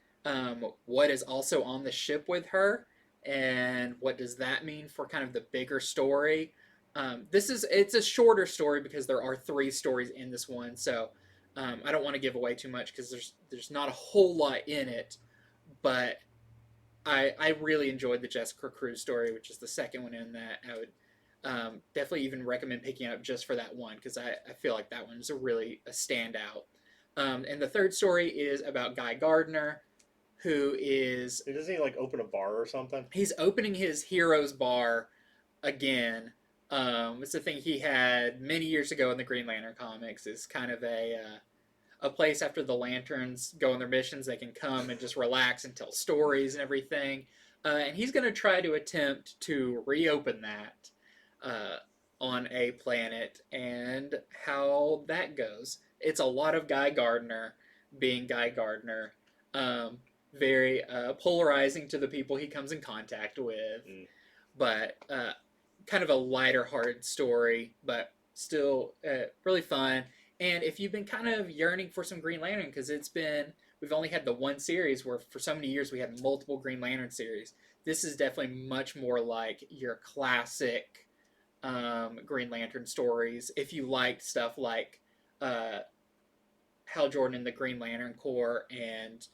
what is also on the ship with her, and what does that mean for kind of the bigger story. It's a shorter story because there are 3 stories in this one, so I don't want to give away too much because there's not a whole lot in it, but I really enjoyed the Jessica Cruz story, which is the second one in that. I would definitely even recommend picking it up just for that one, because I feel like that one's really a standout. And the third story is about Guy Gardner, who is... Doesn't he like open a bar or something? He's opening his Heroes Bar again. It's a thing he had many years ago in the Green Lantern comics. It's kind of a place after the Lanterns go on their missions, they can come and just relax and tell stories and everything. And he's going to try to attempt to reopen that on a planet, and how that goes. It's a lot of Guy Gardner being Guy Gardner. Very polarizing to the people he comes in contact with. But kind of a lighter hearted story, but still really fun. And if you've been kind of yearning for some Green Lantern, because we've only had the one series where for so many years we had multiple Green Lantern series. This is definitely much more like your classic Green Lantern stories. If you liked stuff like Hal Jordan and the Green Lantern Corps and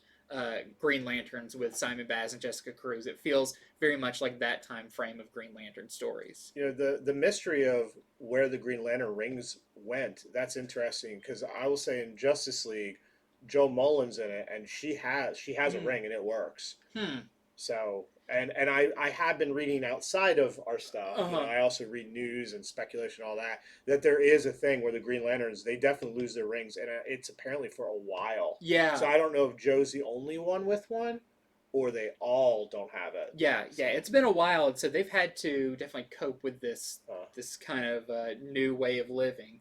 Green Lanterns with Simon Baz and Jessica Cruz, it feels very much like that time frame of Green Lantern stories. The mystery of where the Green Lantern rings went, that's interesting, because I will say in Justice League, Joe Mullen's in it, and she has a ring and it works. So and I have been reading outside of our stuff. I also read news and speculation, all that there is a thing where the Green Lanterns, they definitely lose their rings, and it's apparently for a while. Yeah. So I don't know if Joe's the only one with one, or they all don't have it. Yeah, so. Yeah, it's been a while, and so they've had to definitely cope with this kind of new way of living.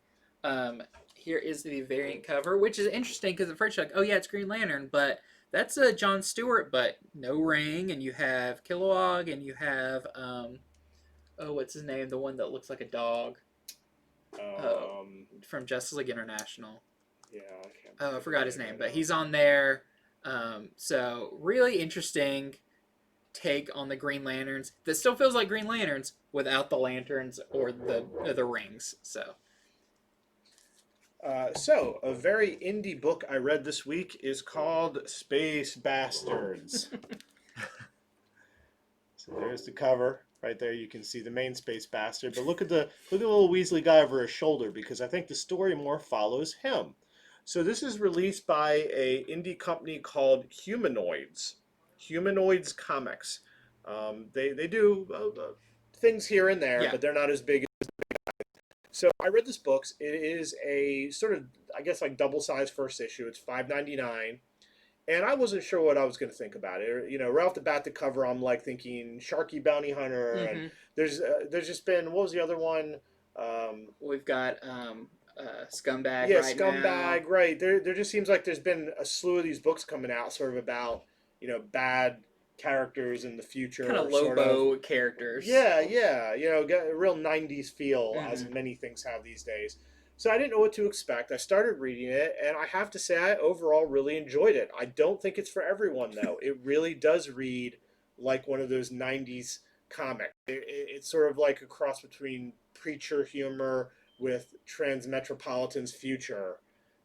Here is the variant cover, which is interesting because at first you're like, oh yeah, it's Green Lantern, but that's John Stewart, but no ring, and you have Kilowog, and you have Oh, what's his name? The one that looks like a dog. From Justice League International. Yeah, I can't. Oh, I forgot his name, but he's on there. So really interesting take on the Green Lanterns that still feels like Green Lanterns without the lanterns or the rings. So, a very indie book I read this week is called Space Bastards. So there's the cover right there. You can see the main Space Bastard, but look at the little Weasley guy over his shoulder because I think the story more follows him. So this is released by a indie company called Humanoids Comics. They do things here and there, Yeah. but they're not as big. So I read this book. It is a sort of, I guess, like double sized first issue. It's $5.99, and I wasn't sure what I was going to think about it. You know, right off the bat, the cover, I'm like thinking Sharky Bounty Hunter, and there's just been, what was the other one? We've got Scumbag. Yeah, right Scumbag. now. Right. There just seems like there's been a slew of these books coming out, sort of about bad characters in the future, Kind of sort Lobo of. characters. Yeah. Got a real '90s feel, as Mhm. many things have these days. So I didn't know what to expect. I started reading it, and I have to say, I overall really enjoyed it. I don't think it's for everyone, though. It really does read like one of those '90s comics. It's sort of like a cross between Preacher humor with Transmetropolitan's Future.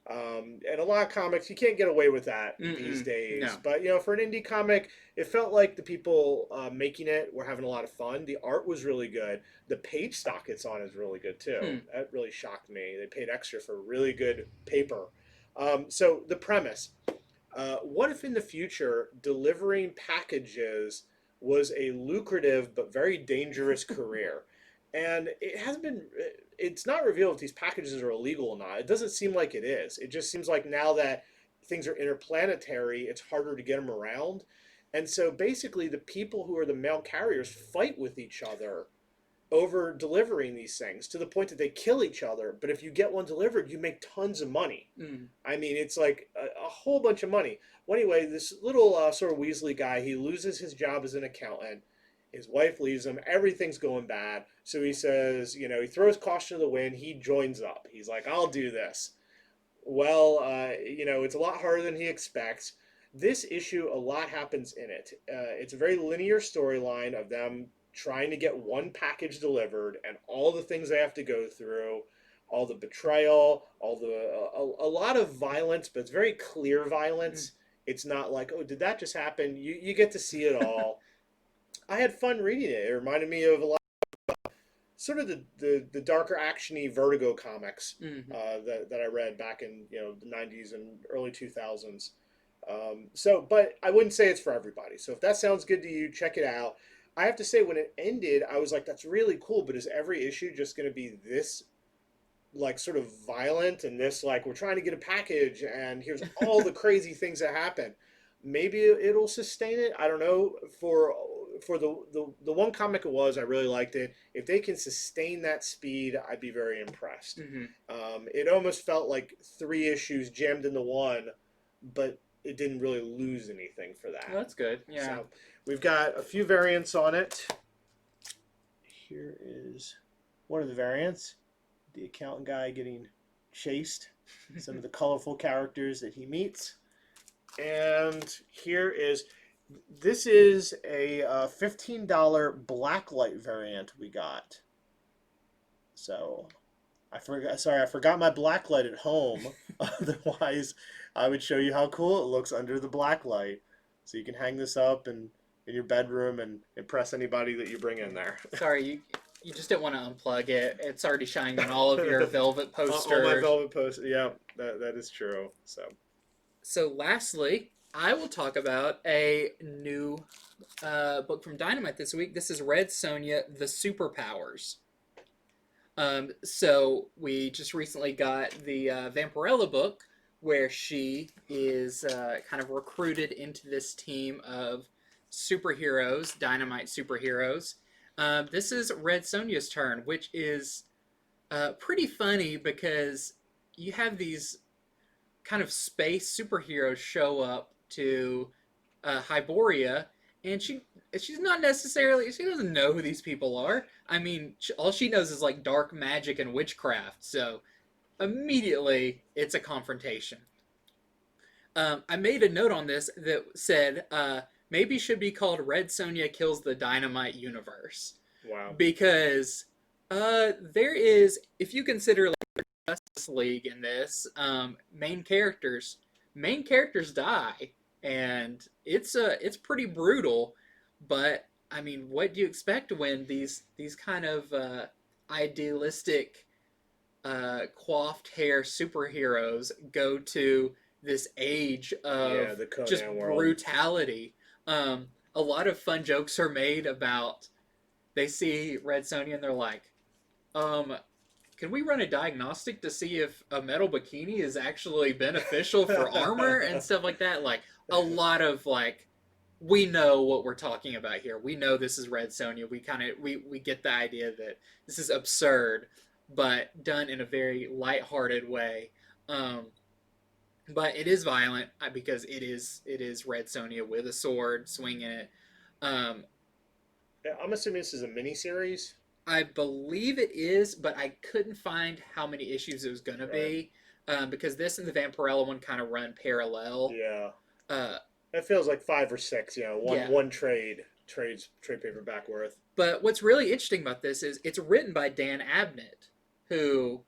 And a lot of comics, you can't get away with that these days. No. But for an indie comic, it felt like the people making it were having a lot of fun. The art was really good. The page stock it's on is really good too. That really shocked me. They paid extra for really good paper. So the premise: what if in the future delivering packages was a lucrative but very dangerous career? And it hasn't been. It's not revealed if these packages are illegal or not. It doesn't seem like it is. It just seems like now that things are interplanetary, it's harder to get them around. And so basically, the people who are the mail carriers fight with each other over delivering these things to the point that they kill each other. But if you get one delivered, you make tons of money. I mean, it's like a whole bunch of money. Well, anyway, this little sort of Weasley guy, he loses his job as an accountant. His wife leaves him. Everything's going bad. So he says, he throws caution to the wind. He joins up. He's like, I'll do this. Well, it's a lot harder than he expects. This issue, a lot happens in it. It's a very linear storyline of them trying to get one package delivered and all the things they have to go through, all the betrayal, a lot of violence, but it's very clear violence. It's not like, oh, did that just happen? You get to see it all. I had fun reading it. It reminded me of a lot sort of the darker actiony Vertigo comics that I read back in the '90s and early 2000s. But I wouldn't say it's for everybody. So if that sounds good to you, check it out. I have to say, when it ended, I was like, that's really cool. But is every issue just going to be this, like, sort of violent and this, like, we're trying to get a package and here's all the crazy things that happen? Maybe it'll sustain it. I don't know. For the one comic it was, I really liked it. If they can sustain that speed, I'd be very impressed. It almost felt like 3 issues jammed into one, but it didn't really lose anything for that. Well, that's good. Yeah. So we've got a few variants on it. Here is one of the variants. The accountant guy getting chased. Some of the colorful characters that he meets. And this is a $15 blacklight variant we got. So I forgot my blacklight at home. Otherwise, I would show you how cool it looks under the blacklight. So you can hang this up in your bedroom and impress anybody that you bring in there. Sorry, you just didn't want to unplug it. It's already shining on all of your velvet posters. All my velvet posters. Yeah, that is true. So lastly, I will talk about a new book from Dynamite this week. This is Red Sonia, The Superpowers. So we just recently got the Vampirella book, where she is kind of recruited into this team of superheroes, Dynamite superheroes. This is Red Sonja's turn, which is pretty funny because you have these kind of space superheroes show up to Hyboria, and she's not necessarily, she doesn't know who these people are. I mean, all she knows is like dark magic and witchcraft. So immediately it's a confrontation. I made a note on this that said maybe should be called Red Sonia Kills the Dynamite Universe, Wow. because there is, if you consider like the Justice League in this, main characters die, and it's pretty brutal. But I mean, what do you expect when these kind of idealistic coiffed hair superheroes go to this age Yeah, of the just Conan world. brutality? A lot of fun jokes are made about, they see Red Sonja and they're like, can we run a diagnostic to see if a metal bikini is actually beneficial for armor and stuff like that? Like, a lot of like, we know what we're talking about here. We know this is Red Sonja. We get the idea that this is absurd, but done in a very lighthearted way. Um, but it is violent because it is Red Sonja with a sword swinging it. Um, Yeah, I'm assuming this is a miniseries. I believe it is, but I couldn't find how many issues it was going to Right. be, because this and the Vampirella one kind of run parallel. Yeah. Uh, That feels like 5 or 6. One yeah. one trade paperback worth. But what's really interesting about this is it's written by Dan Abnett, who,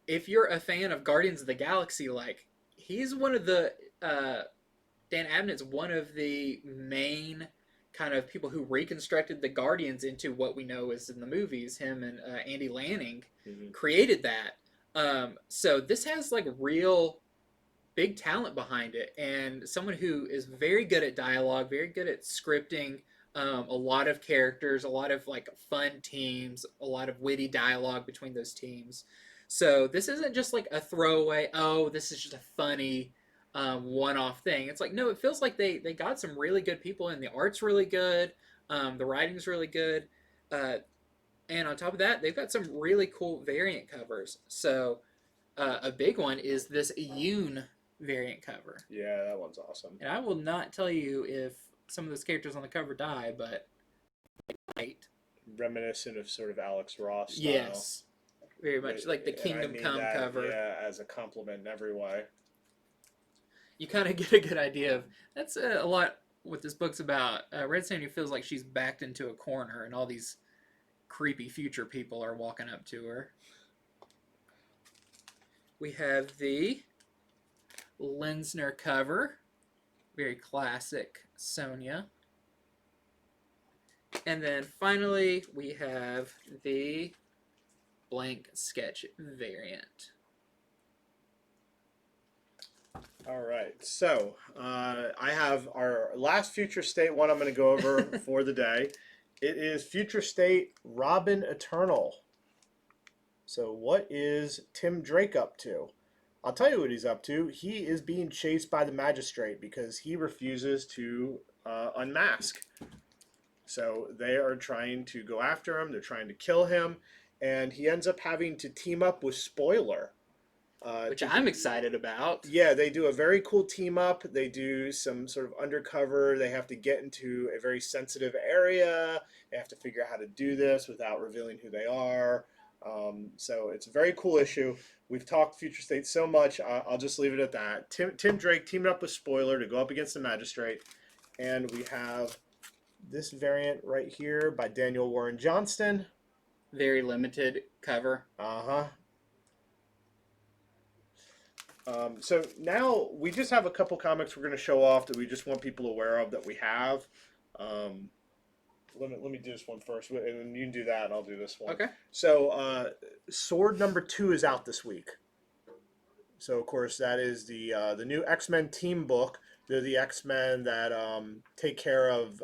if you're a fan of Guardians of the Galaxy, like, he's one of the Dan Abnett's one of the main kind of people who reconstructed the Guardians into what we know is in the movies. Him and Andy Lanning created that. So this has like real big talent behind it, and someone who is very good at dialogue, very good at scripting. A lot of characters, a lot of like fun teams, a lot of witty dialogue between those teams. So this isn't just like a throwaway, oh, this is just a funny one-off thing. It's like, no, it feels like they got some really good people in. The art's really good, the writing's really good, and on top of that, they've got some really cool variant covers. So a big one is this Yoon variant cover. Yeah, that one's awesome. And I will not tell you if some of those characters on the cover die, but they might. Reminiscent of sort of Alex Ross style. Yes, very much like the Kingdom Come that, cover. Yeah, as a compliment in every way. You kind of get a good idea of, that's a lot what this book's about. Red Sonja feels like she's backed into a corner, and all these creepy future people are walking up to her. We have the Linsner cover, very classic Sonia. And then finally, we have the blank sketch variant. All right, so I have our last Future State one I'm going to go over for the day. It is Future State Robin Eternal. So what is Tim Drake up to? I'll tell you what he's up to. He is being chased by the magistrate because he refuses to unmask. So they are trying to go after him. They're trying to kill him. And he ends up having to team up with Spoiler. Which I'm excited about. Yeah, they do a very cool team up. They do some sort of undercover. They have to get into a very sensitive area. They have to figure out how to do this without revealing who they are. So it's a very cool issue. We've talked Future State so much, I'll just leave it at that. Tim Drake teamed up with Spoiler to go up against the Magistrate. And we have this variant right here by Daniel Warren Johnston. Very limited cover. Uh-huh. So now we just have a couple comics we're going to show off that we just want people aware of that we have. Let me do this one first, and then you can do that, and I'll do this one. Okay. So Sword #2 is out this week. So of course that is the new X-Men team book. They're the X-Men that take care of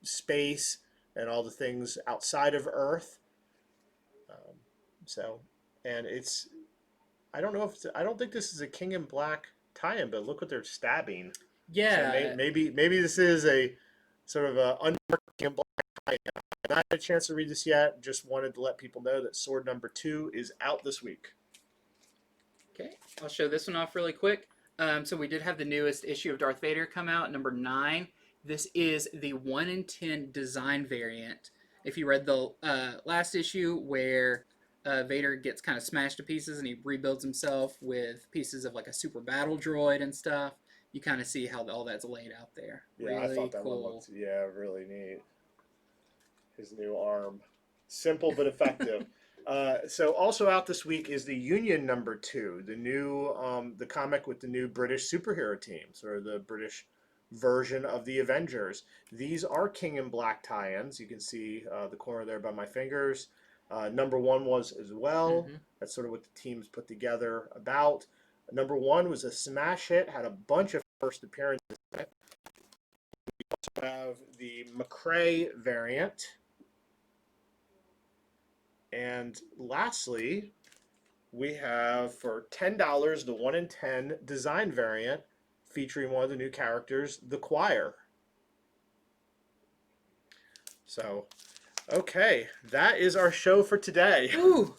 space and all the things outside of Earth. And it's, I don't know if I don't think this is a King in Black tie-in, but look what they're stabbing. Yeah. So maybe this is a sort of a under King in Black tie-in. I've not had a chance to read this yet. Just wanted to let people know that Sword #2 is out this week. Okay, I'll show this one off really quick. So we did have the newest issue of Darth Vader come out, #9. This is the 1 in 10 design variant. If you read the last issue where Vader gets kind of smashed to pieces and he rebuilds himself with pieces of like a super battle droid and stuff, you kind of see how all that's laid out there. Yeah, really I thought that cool. one looked really neat. His new arm, simple but effective. So also out this week is the Union #2, the new the comic with the new British superhero teams, or the British version of the Avengers. These are King in Black tie-ins. You can see the corner there by my fingers. #1 was as well. Mm-hmm. That's sort of what the teams put together about. #1 was a smash hit, had a bunch of first appearances. We also have the McCrae variant. And lastly, we have for $10 the 1 in 10 design variant featuring one of the new characters, the Choir. So, okay, that is our show for today. Ooh,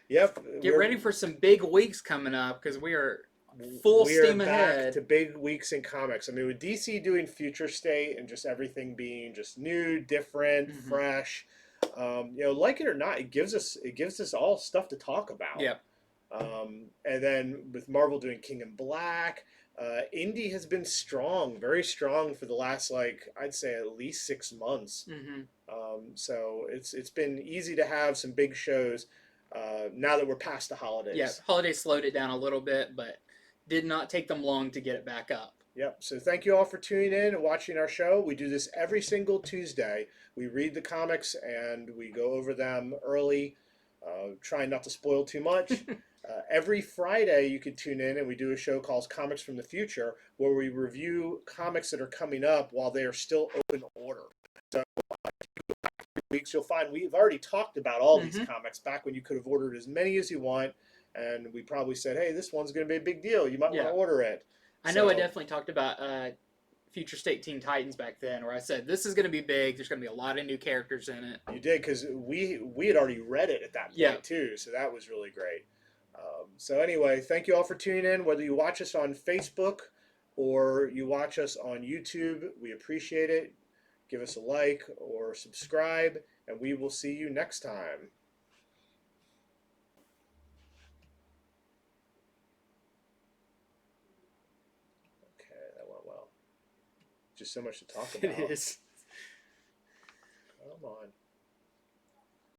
Yep. get ready for some big weeks coming up because we are full steam back ahead to big weeks in comics. I mean, with DC doing Future State and just everything being just new, different, fresh, like it or not, it gives us all stuff to talk about. Yep. And then with Marvel doing King in Black, indie has been strong, very strong for the last, I'd say at least 6 months. So it's been easy to have some big shows now that we're past the holidays. Yeah, holidays slowed it down a little bit, but did not take them long to get it back up. Yep. So thank you all for tuning in and watching our show. We do this every single Tuesday. We read the comics and we go over them early, trying not to spoil too much. Every Friday you can tune in and we do a show called Comics from the Future, where we review comics that are coming up while they are still open order. So weeks you'll find we've already talked about all these comics back when you could have ordered as many as you want, and we probably said, hey, this one's going to be a big deal, you might want to order it. I know I definitely talked about Future State Teen Titans back then, where I said this is going to be big, there's going to be a lot of new characters in it. You did, because we had already read it at that point too, so that was really great. So anyway, thank you all for tuning in. Whether you watch us on Facebook or you watch us on YouTube, we appreciate it. Give us a like or subscribe, and we will see you next time. Okay, that went well. Just so much to talk about. It is. Come on.